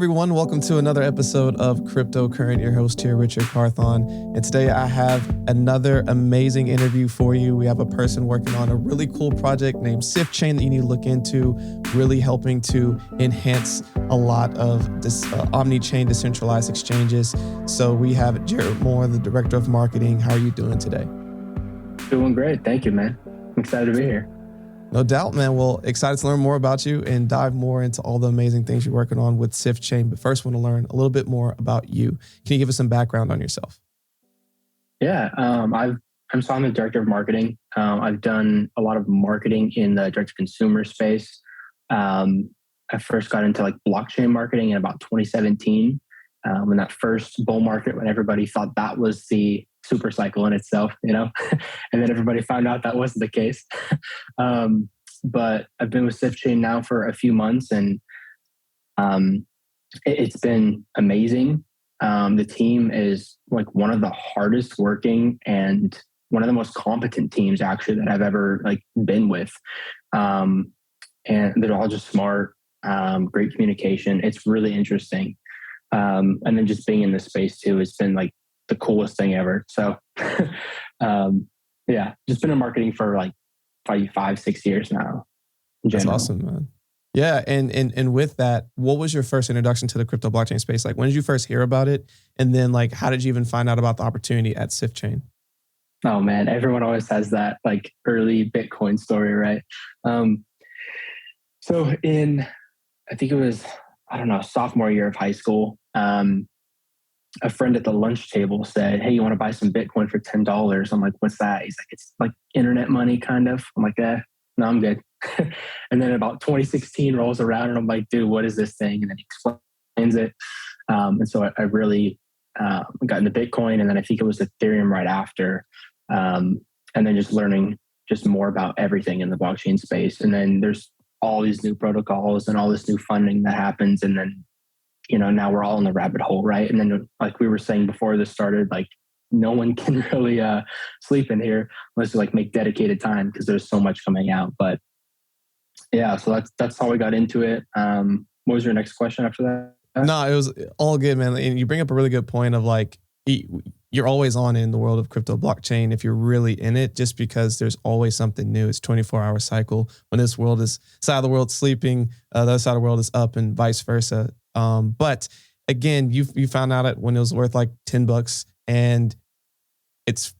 everyone. Welcome to another episode of Cryptocurrency. Your host here, Richard Carthon. And today I have another amazing interview for you. We have a person working on a really cool project named Sifchain that you need to look into, really helping to enhance a lot of this omni-chain decentralized exchanges. So we have Jared Moore, the Director of Marketing. How are you doing today? Doing great. Thank you, man. I'm excited to be here. No doubt, man. Well, excited to learn more about you and dive more into all the amazing things you're working on with Sifchain. But first, want to learn a little bit more about you. Can you give us some background on yourself? Yeah, I'm the Director of Marketing. I've done a lot of marketing in the direct-to-consumer space. I first got into blockchain marketing in about 2017, when that first bull market, when everybody thought that was the super cycle in itself, and then everybody found out that wasn't the case. But I've been with Sifchain now for a few months, and it's been amazing. The team is one of the hardest working and one of the most competent teams actually that I've ever been with. And they're all just smart, great communication. It's really interesting. And then just being in this space too, it's been the coolest thing ever. So, yeah, just been in marketing for probably 5-6 years now. That's awesome, man. Yeah. And with that, what was your first introduction to the crypto blockchain space? When did you first hear about it? And then how did you even find out about the opportunity at Sifchain? Oh man, everyone always has that early Bitcoin story, right? So I think it was, sophomore year of high school, a friend at the lunch table said, "Hey, you want to buy some Bitcoin for $10? I'm like, "What's that?" He's like, "It's internet money, kind of." I'm like, no, I'm good. And then about 2016 rolls around and I'm like, "Dude, what is this thing?" And then he explains it. And so I really got into Bitcoin, and then I think it was Ethereum right after. And then just learning just more about everything in the blockchain space. And then there's all these new protocols and all this new funding that happens. And then, now we're all in the rabbit hole, right? And then we were saying before this started, no one can really sleep in here unless you make dedicated time because there's so much coming out. But yeah, so that's how we got into it. What was your next question after that? No, it was all good, man. And you bring up a really good point of you're always on in the world of crypto blockchain if you're really in it, just because there's always something new. It's 24-hour cycle. When this side of the world sleeping, the other side of the world is up, and vice versa. But again, you found out when it was worth $10, and it's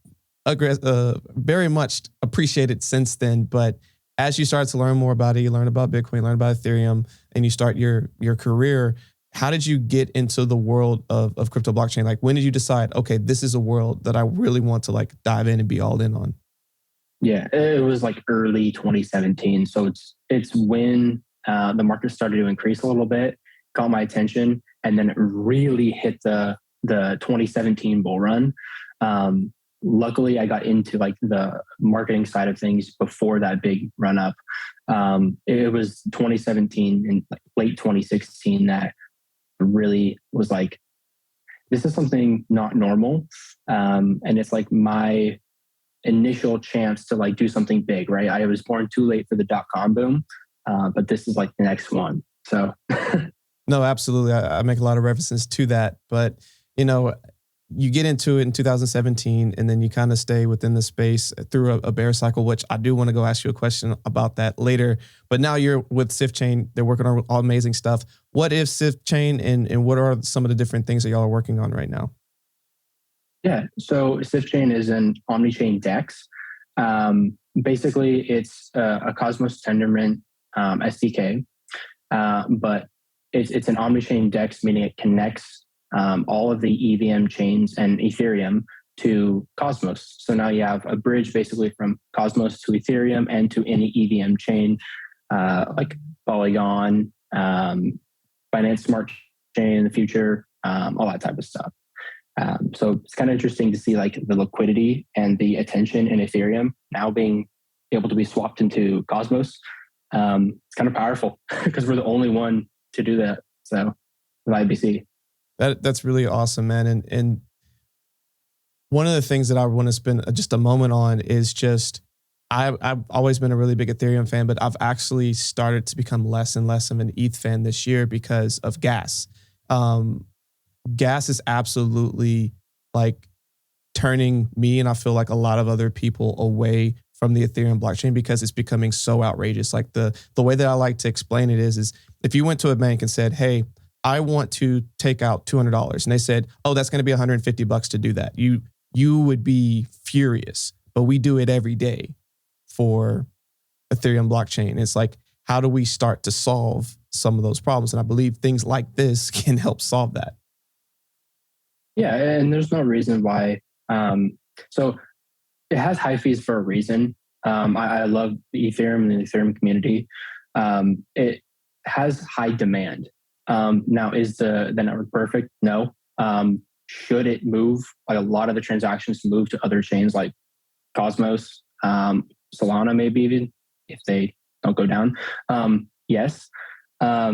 very much appreciated since then. But as you start to learn more about it, you learn about Bitcoin, learn about Ethereum, and you start your career. How did you get into the world of crypto blockchain? When did you decide, okay, this is a world that I really want to dive in and be all in on? Yeah, it was early 2017. So it's when the market started to increase a little bit, caught my attention, and then it really hit the 2017 bull run. Luckily, I got into the marketing side of things before that big run up. It was 2017 and late 2016 that really was this is something not normal. And it's my initial chance to do something big, right? I was born too late for the .com boom, but this is the next one. So no, absolutely. I make a lot of references to that, but you get into it in 2017, and then you kind of stay within the space through a bear cycle, which I do want to go ask you a question about that later. But now you're with Sifchain. They're working on all amazing stuff. What is Sifchain, and what are some of the different things that y'all are working on right now? Yeah, so Sifchain is an omni-chain DEX. Basically, it's a Cosmos Tendermint SDK, but it's an omni-chain DEX, meaning it connects all of the EVM chains and Ethereum to Cosmos. So now you have a bridge basically from Cosmos to Ethereum and to any EVM chain, like Polygon, Binance Smart Chain in the future, all that type of stuff. So it's kind of interesting to see the liquidity and the attention in Ethereum now being able to be swapped into Cosmos. It's kind of powerful because we're the only one to do that. So with IBC. That's really awesome, man. And one of the things that I want to spend just a moment on is just, I've always been a really big Ethereum fan, but I've actually started to become less and less of an ETH fan this year because of gas. um, gas is absolutely like turning me and I feel like a lot of other people away from the Ethereum blockchain because it's becoming so outrageous. Like the way that I like to explain it is if you went to a bank and said, "Hey, I want to take out $200," and they said, "Oh, that's going to be $150 to do that," you would be furious. But we do it every day for Ethereum blockchain. It's like, how do we start to solve some of those problems? And I believe things like this can help solve that. Yeah, and there's no reason why. So it has high fees for a reason. I love the Ethereum and the Ethereum community. It has high demand. Now, is the network perfect? No. Should it move? Like a lot of the transactions move to other chains like Cosmos, Solana, maybe even if they don't go down. Yes. Yeah.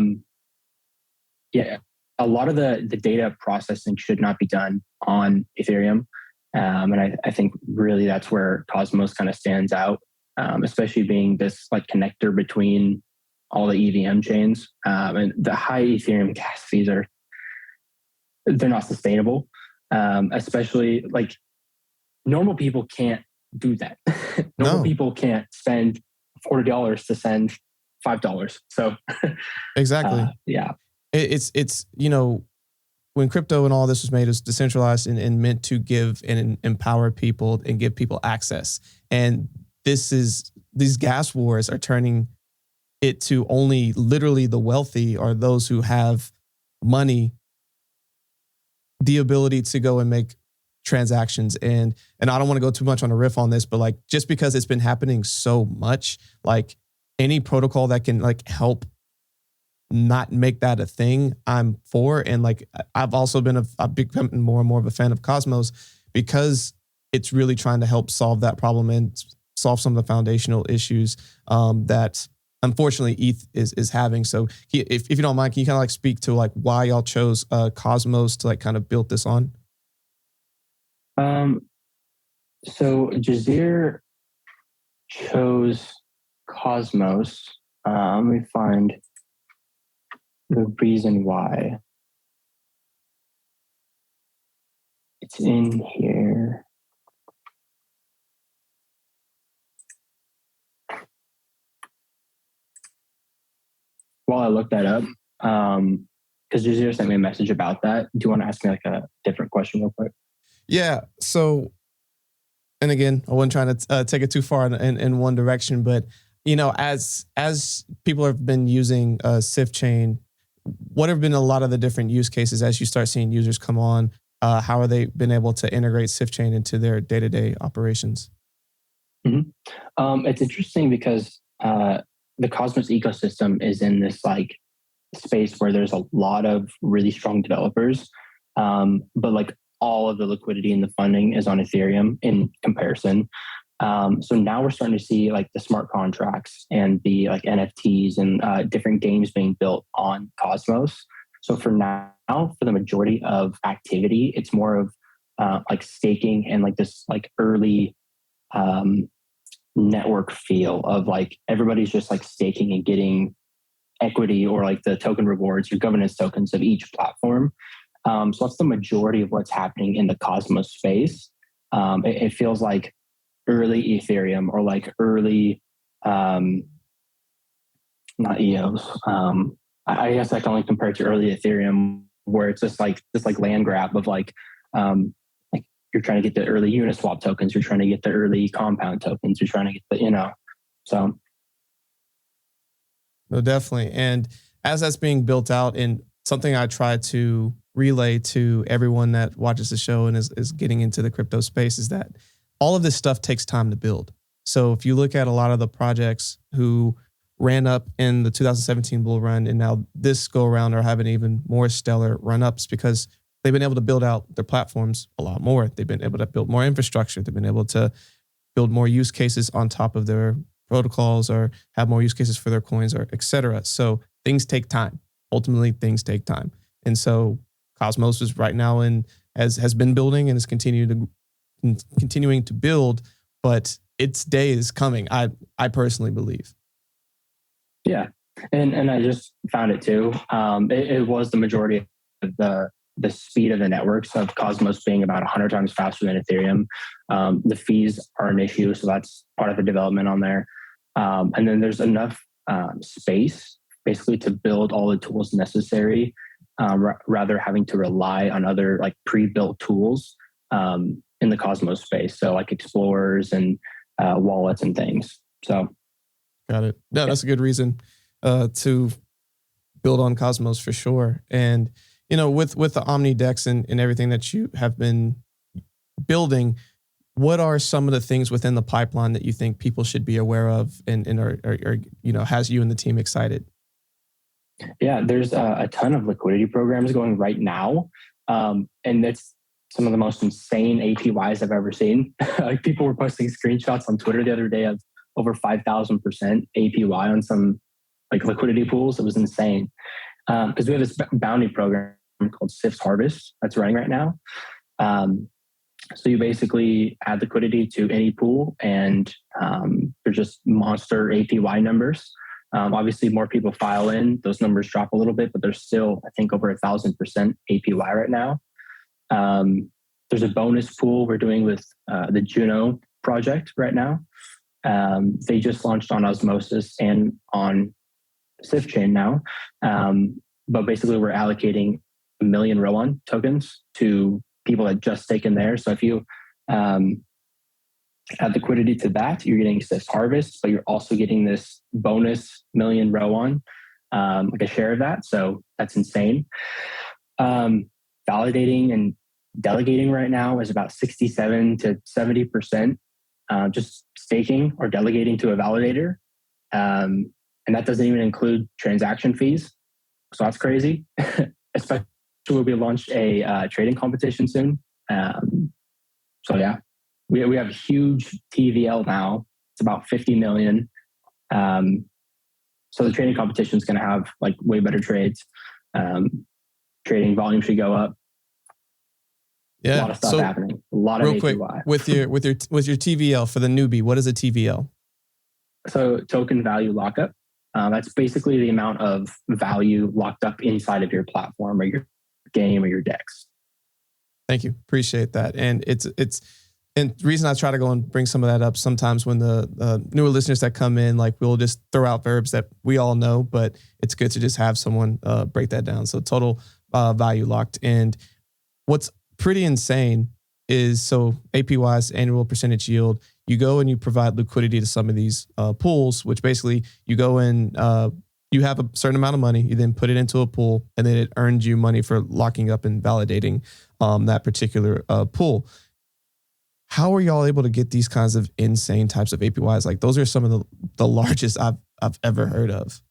A lot of the data processing should not be done on Ethereum. And I think really that's where Cosmos kind of stands out, especially being this like connector between all the EVM chains. And the high Ethereum gas fees they're not sustainable. Especially like normal people can't do that. Normal people can't spend $40 to send $5. So exactly. yeah. It's when crypto and all this was made, it was decentralized and meant to give and empower people and give people access. And these gas wars are turning it to only literally the wealthy or those who have money, the ability to go and make transactions. And I don't want to go too much on a riff on this, but like, just because it's been happening so much, like any protocol that can like help not make that a thing, I'm for. And like, I've become more and more of a fan of Cosmos because it's really trying to help solve that problem and solve some of the foundational issues that unfortunately ETH is having. So if you don't mind, can you kind of like speak to like why y'all chose Cosmos to like kind of build this on? So Jazeer chose Cosmos. Let me find the reason why. It's in here. While I look that up, because Jazeer sent me a message about that. Do you want to ask me like a different question real quick? Yeah. So, and again, I wasn't trying to take it too far in one direction, but as people have been using Sifchain, what have been a lot of the different use cases as you start seeing users come on? How are they been able to integrate Sifchain into their day-to-day operations? Mm-hmm. It's interesting because the Cosmos ecosystem is in this like space where there's a lot of really strong developers, but like all of the liquidity and the funding is on Ethereum in comparison. So now we're starting to see like the smart contracts and the like NFTs and different games being built on Cosmos. So for now, for the majority of activity, it's more of like staking and like this like early network feel of like everybody's just like staking and getting equity or like the token rewards, your governance tokens of each platform. So that's the majority of what's happening in the Cosmos space. It feels like early Ethereum or like early, not EOS. I guess I can only compare it to early Ethereum, where it's just like this like land grab of like you're trying to get the early Uniswap tokens, you're trying to get the early compound tokens, you're trying to get the so. No, definitely. And as that's being built out, and something I try to relay to everyone that watches the show and is getting into the crypto space is that all of this stuff takes time to build. So if you look at a lot of the projects who ran up in the 2017 bull run and now this go around are having even more stellar run ups because they've been able to build out their platforms a lot more. They've been able to build more infrastructure. They've been able to build more use cases on top of their protocols or have more use cases for their coins or et cetera. So things take time. Ultimately, things take time. And so Cosmos is right now has been building and is continuing to build, but its day is coming. I personally believe. Yeah. And I just found it too. It was the majority the speed of the networks of Cosmos being about 100 times faster than Ethereum. The fees are an issue, so that's part of the development on there. And then there's enough space basically to build all the tools necessary, rather having to rely on other like pre-built tools in the Cosmos space. So like explorers and wallets and things. So, got it. No, that's a good reason to build on Cosmos for sure. And with the Omni Dex and everything that you have been building, what are some of the things within the pipeline that you think people should be aware of and are has you and the team excited? Yeah, there's a ton of liquidity programs going right now. And that's some of the most insane APYs I've ever seen. Like people were posting screenshots on Twitter the other day of over 5,000% APY on some like liquidity pools. It was insane. Because we have this bounty program called Sif's Harvest that's running right now. So you basically add liquidity to any pool and they're just monster APY numbers. Obviously, more people file in, those numbers drop a little bit, but they're still, I think, over 1,000% APY right now. There's a bonus pool we're doing with the Juno project right now. They just launched on Osmosis and on Sifchain now. But basically, we're allocating 1 million Rowan tokens to people that just taken there. So if you add liquidity to that, you're getting Sif's Harvest, but you're also getting this bonus 1 million Rowan, like a share of that. So that's insane. Validating and delegating right now is about 67 to 70%, just staking or delegating to a validator. And that doesn't even include transaction fees. So that's crazy. Especially when we launch a trading competition soon. So yeah, we have huge TVL now. It's about 50 million. So the trading competition is going to have like way better trades. Trading volume should go up. Yeah, a lot of stuff happening. A lot of real quick APY. with your TVL for the newbie. What is a TVL? So token value lockup. That's basically the amount of value locked up inside of your platform or your game or your DEX. Thank you. Appreciate that. And and the reason I try to go and bring some of that up sometimes when the newer listeners that come in, like we'll just throw out verbs that we all know, but it's good to just have someone break that down. So total value locked. And what's pretty insane is so APY's annual percentage yield. You go and you provide liquidity to some of these pools, which basically you go in, you have a certain amount of money, you then put it into a pool, and then it earns you money for locking up and validating that particular pool. How are y'all able to get these kinds of insane types of APYs? Like those are some of the largest I've ever heard of.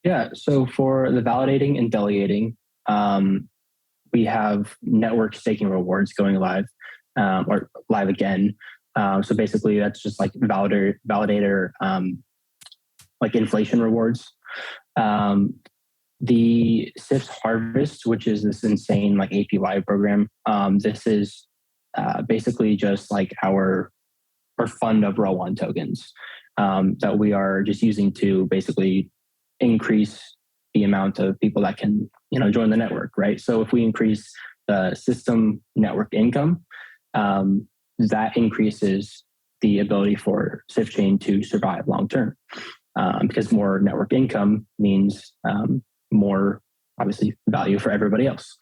Yeah. So for the validating and delegating, we have network staking rewards going live or live again. So basically, that's just like validator like inflation rewards. The Sif's Harvest, which is this insane like APY program. This is basically just like our fund of Rowan tokens that we are just using to basically increase the amount of people that can join the network, right? So if we increase the system network income, that increases the ability for Sifchain to survive long term, because more network income means more obviously value for everybody else.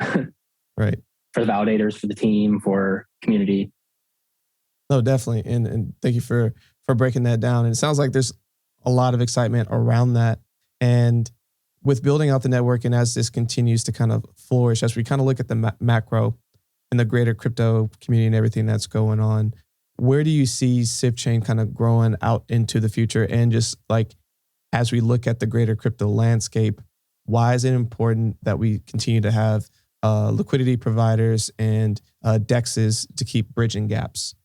Right. For the validators, for the team, for community. No, definitely. And thank you for breaking that down. And it sounds like there's a lot of excitement around that. And with building out the network and as this continues to kind of flourish, as we kind of look at the macro and the greater crypto community and everything that's going on, where do you see Sifchain kind of growing out into the future? And just like, as we look at the greater crypto landscape, why is it important that we continue to have liquidity providers and DEXs to keep bridging gaps?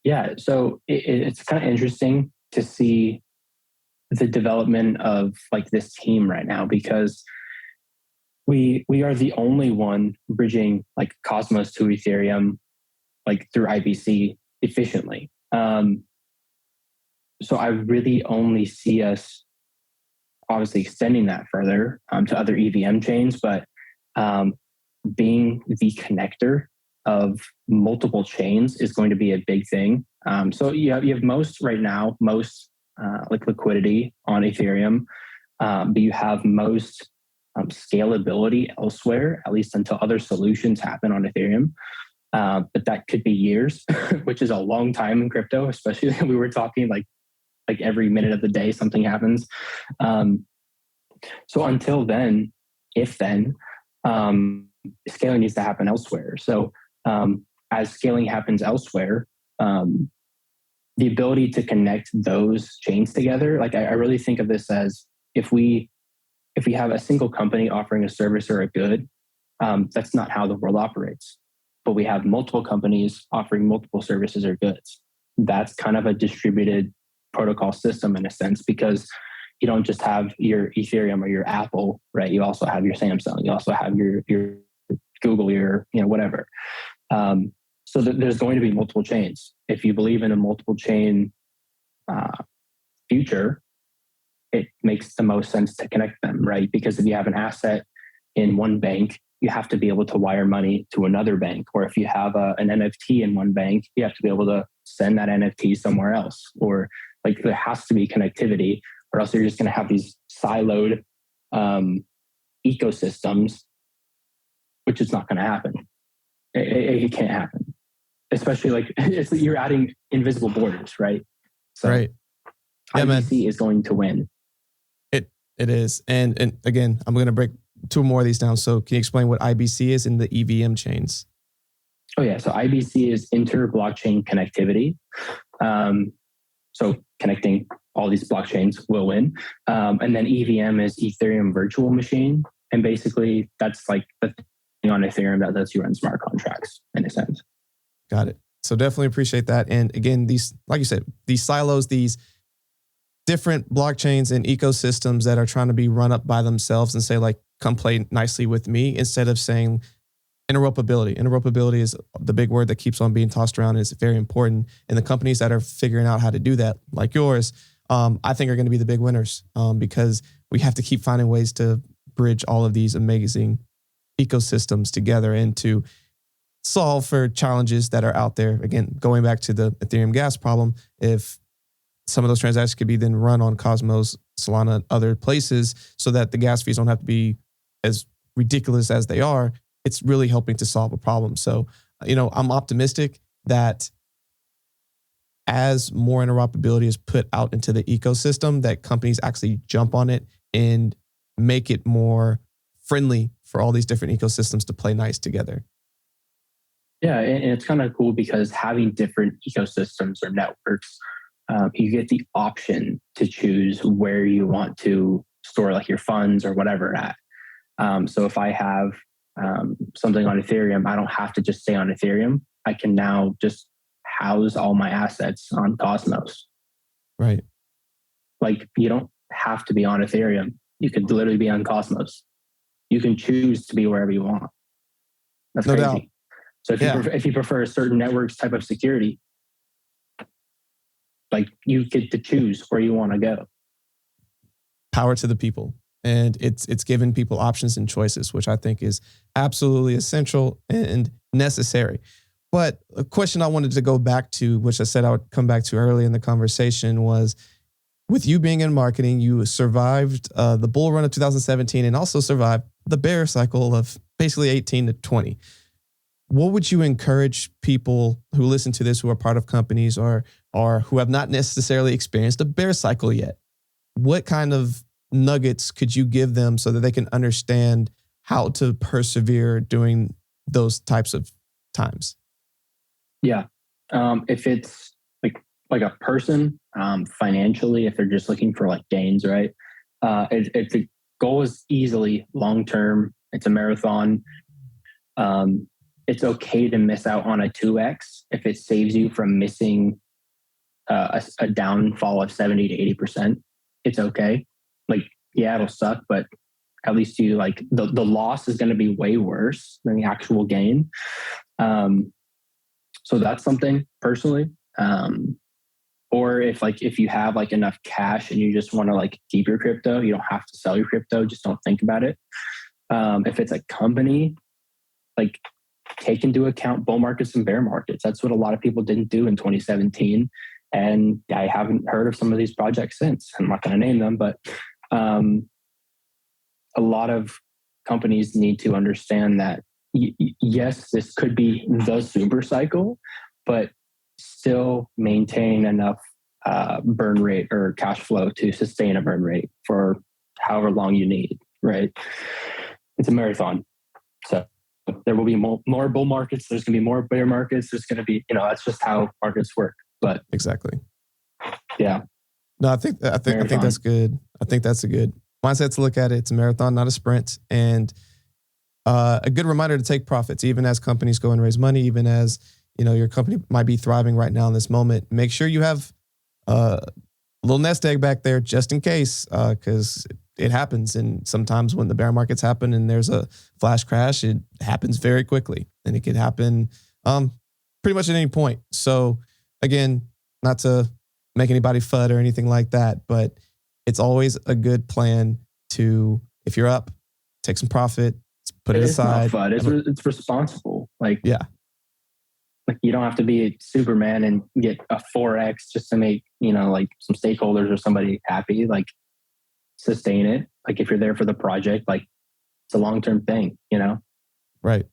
Yeah, so it's kind of interesting to see the development of like this team right now, because we are the only one bridging like Cosmos to Ethereum like through IBC efficiently. So I really only see us obviously extending that further to other EVM chains, but being the connector of multiple chains is going to be a big thing. So you have most right now, like liquidity on Ethereum, but you have most scalability elsewhere, at least until other solutions happen on Ethereum. But that could be years, which is a long time in crypto, especially we were talking like every minute of the day something happens. So until then, if then, scaling needs to happen elsewhere. So as scaling happens elsewhere, the ability to connect those chains together, like I really think of this as if we have a single company offering a service or a good, that's not how the world operates. But we have multiple companies offering multiple services or goods. That's kind of a distributed protocol system in a sense, because you don't just have your Ethereum or your Apple, right? You also have your Samsung. You also have your Google, your whatever. So there's going to be multiple chains. If you believe in a multiple chain future, it makes the most sense to connect them, right? Because if you have an asset in one bank, you have to be able to wire money to another bank. Or if you have an NFT in one bank, you have to be able to send that NFT somewhere else. Or like there has to be connectivity, or else you're just going to have these siloed ecosystems, which is not going to happen. It can't happen, especially like you're adding invisible borders, right? So right. Yeah, IBC is going to win. It is. And again, I'm going to break two more of these down. So can you explain what IBC is in the EVM chains? Oh yeah. So IBC is inter-blockchain connectivity. So connecting all these blockchains will win. And then EVM is Ethereum virtual machine. And basically that's like the thing on Ethereum that lets you run smart contracts in a sense. Got it. So definitely appreciate that. And again, these, like you said, these silos, these different blockchains and ecosystems that are trying to be run up by themselves and say like, come play nicely with me, instead of saying interoperability. Interoperability is the big word that keeps on being tossed around, and it's very important. And the companies that are figuring out how to do that, like yours, I think are going to be the big winners, because we have to keep finding ways to bridge all of these amazing ecosystems together and to solve for challenges that are out there. Again, going back to the Ethereum gas problem, if some of those transactions could be then run on Cosmos, Solana, and other places, so that the gas fees don't have to be as ridiculous as they are, it's really helping to solve a problem. So, I'm optimistic that as more interoperability is put out into the ecosystem, that companies actually jump on it and make it more friendly for all these different ecosystems to play nice together. Yeah, and it's kind of cool because having different ecosystems or networks, you get the option to choose where you want to store like your funds or whatever at. So if I have something on Ethereum, I don't have to just stay on Ethereum. I can now just house all my assets on Cosmos. Right. Like you don't have to be on Ethereum. You could literally be on Cosmos. You can choose to be wherever you want. That's no crazy. doubt. So if you prefer a certain network's type of security, like you get to choose where you want to go. Power to the people. And it's given people options and choices, which I think is absolutely essential and necessary. But a question I wanted to go back to, which I said I would come back to early in the conversation, was with you being in marketing, you survived the bull run of 2017 and also survived the bear cycle of basically 18 to 20. What would you encourage people who listen to this, who are part of companies or who have not necessarily experienced a bear cycle yet? What kind of nuggets could you give them so that they can understand how to persevere during those types of times? Yeah. If it's like a person, financially, if they're just looking for like gains, right? If the goal is easily long-term, it's a marathon. It's okay to miss out on a 2X if it saves you from missing a downfall of 70 to 80%. It's okay. Like, yeah, it'll suck, but at least you like the loss is going to be way worse than the actual gain. So that's something personally. Or if you have like enough cash and you just want to like keep your crypto, you don't have to sell your crypto. Just don't think about it. If it's a company, like take into account bull markets and bear markets. That's what a lot of people didn't do in 2017. And I haven't heard of some of these projects since. I'm not going to name them, but a lot of companies need to understand that yes, this could be the super cycle, but still maintain enough burn rate or cash flow to sustain a burn rate for however long you need, right? It's a marathon. So there will be more bull markets. There's going to be more bear markets. There's going to be, that's just how markets work. But exactly. Yeah. No, I think that's good. I think that's a good mindset to look at it. It's a marathon, not a sprint. And a good reminder to take profits, even as companies go and raise money, even as, your company might be thriving right now in this moment. Make sure you have a little nest egg back there just in case, because it happens. And sometimes when the bear markets happen and there's a flash crash, it happens very quickly. And it could happen pretty much at any point. So again, not to make anybody FUD or anything like that, but it's always a good plan to, if you're up, take some profit, put it aside. It's not FUD. It's responsible. Yeah. Like you don't have to be a Superman and get a 4X just to make, like some stakeholders or somebody happy. Like sustain it. Like if you're there for the project, like it's a long-term thing, Right.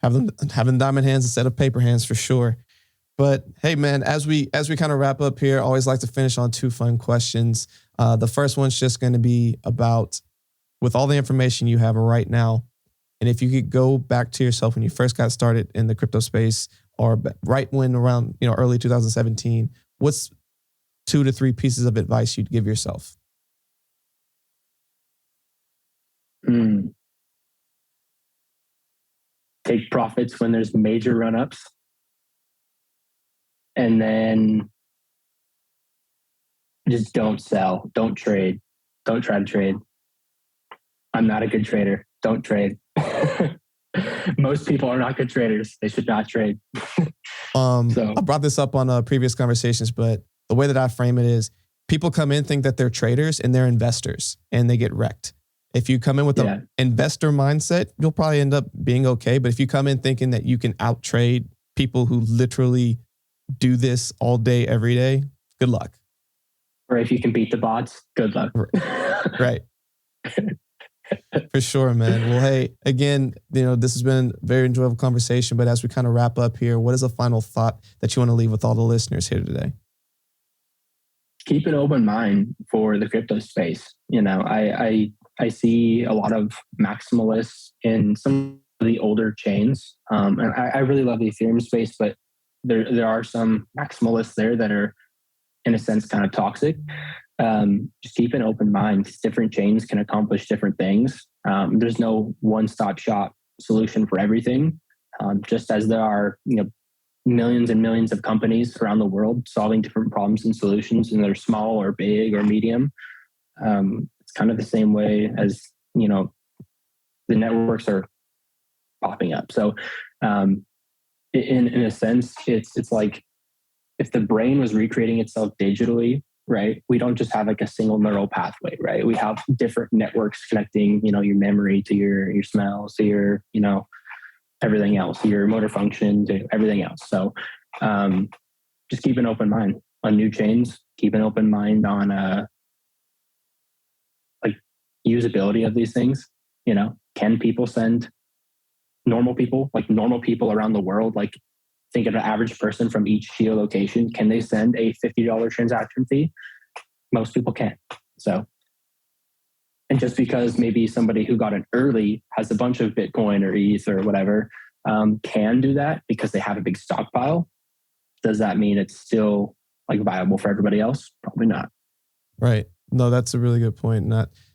Having diamond hands instead of paper hands for sure. But hey, man, as we kind of wrap up here, I always like to finish on 2 fun questions. The first one's just going to be about, with all the information you have right now, and if you could go back to yourself when you first got started in the crypto space, or right when around early 2017, what's 2 to 3 pieces of advice you'd give yourself? Take profits when there's major run-ups. And then just don't sell, don't trade, don't try to trade. I'm not a good trader. Don't trade. Most people are not good traders. They should not trade. I brought this up on previous conversations, but the way that I frame it is people come in, think that they're traders and they're investors and they get wrecked. If you come in with an investor mindset, you'll probably end up being okay. But if you come in thinking that you can out trade people who literally do this all day, every day, good luck. Or if you can beat the bots, good luck. Right. For sure, man. Well, hey, again, this has been a very enjoyable conversation, but as we kind of wrap up here, what is a final thought that you want to leave with all the listeners here today? Keep an open mind for the crypto space. I see a lot of maximalists in some of the older chains. And I really love the Ethereum space, but there are some maximalists there that are, in a sense, kind of toxic. Just keep an open mind. Different chains can accomplish different things. There's no one-stop shop solution for everything. Just as there are, millions and millions of companies around the world solving different problems and solutions, and they're small or big or medium. It's kind of the same way as, the networks are popping up. So in a sense, it's like if the brain was recreating itself digitally, right? We don't just have like a single neural pathway, right? We have different networks connecting, your memory to your smells, to your, everything else, your motor function to everything else. So just keep an open mind on new chains, keep an open mind on like usability of these things. Can people send normal people around the world, like think of an average person from each geolocation, can they send a $50 transaction fee? Most people can't. So, and just because maybe somebody who got in early has a bunch of Bitcoin or ETH or whatever can do that because they have a big stockpile, does that mean it's still like viable for everybody else? Probably not. Right. No, that's a really good point.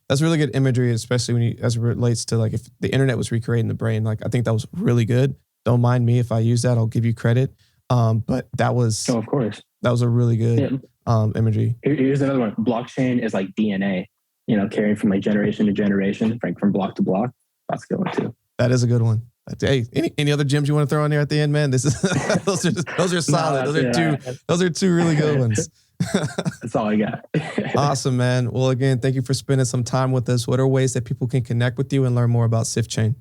That's really good imagery, especially as it relates to like if the internet was recreating the brain. Like I think that was really good. Don't mind me if I use that. I'll give you credit. But that was, of course, that was a really good imagery. Here's another one. Blockchain is like DNA, carrying from like generation to generation, from block to block. That's a good one too. That is a good one. Hey, any other gems you want to throw in there at the end, man? This is those are solid. Those are two really good ones. That's all I got. Awesome, man. Well, again, thank you for spending some time with us. What are ways that people can connect with you and learn more about Sifchain?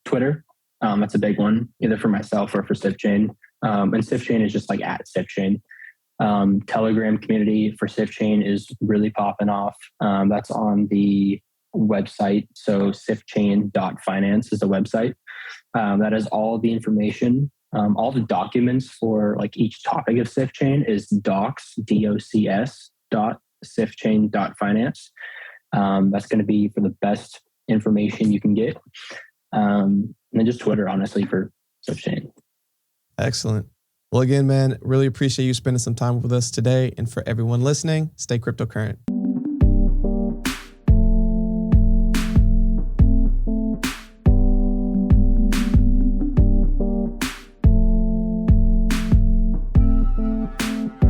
Twitter, that's a big one, either for myself or for Sifchain. And Sifchain is just like at Sifchain. Telegram community for Sifchain is really popping off. That's on the website. So sifchain.finance is the website. That is all the information. All the documents for like each topic of Sifchain is docs, DOCS dot sifchain.finance. That's going to be for the best information you can get. And then just Twitter, honestly, for Sifchain. Excellent. Well, again, man, really appreciate you spending some time with us today. And for everyone listening, stay cryptocurrent.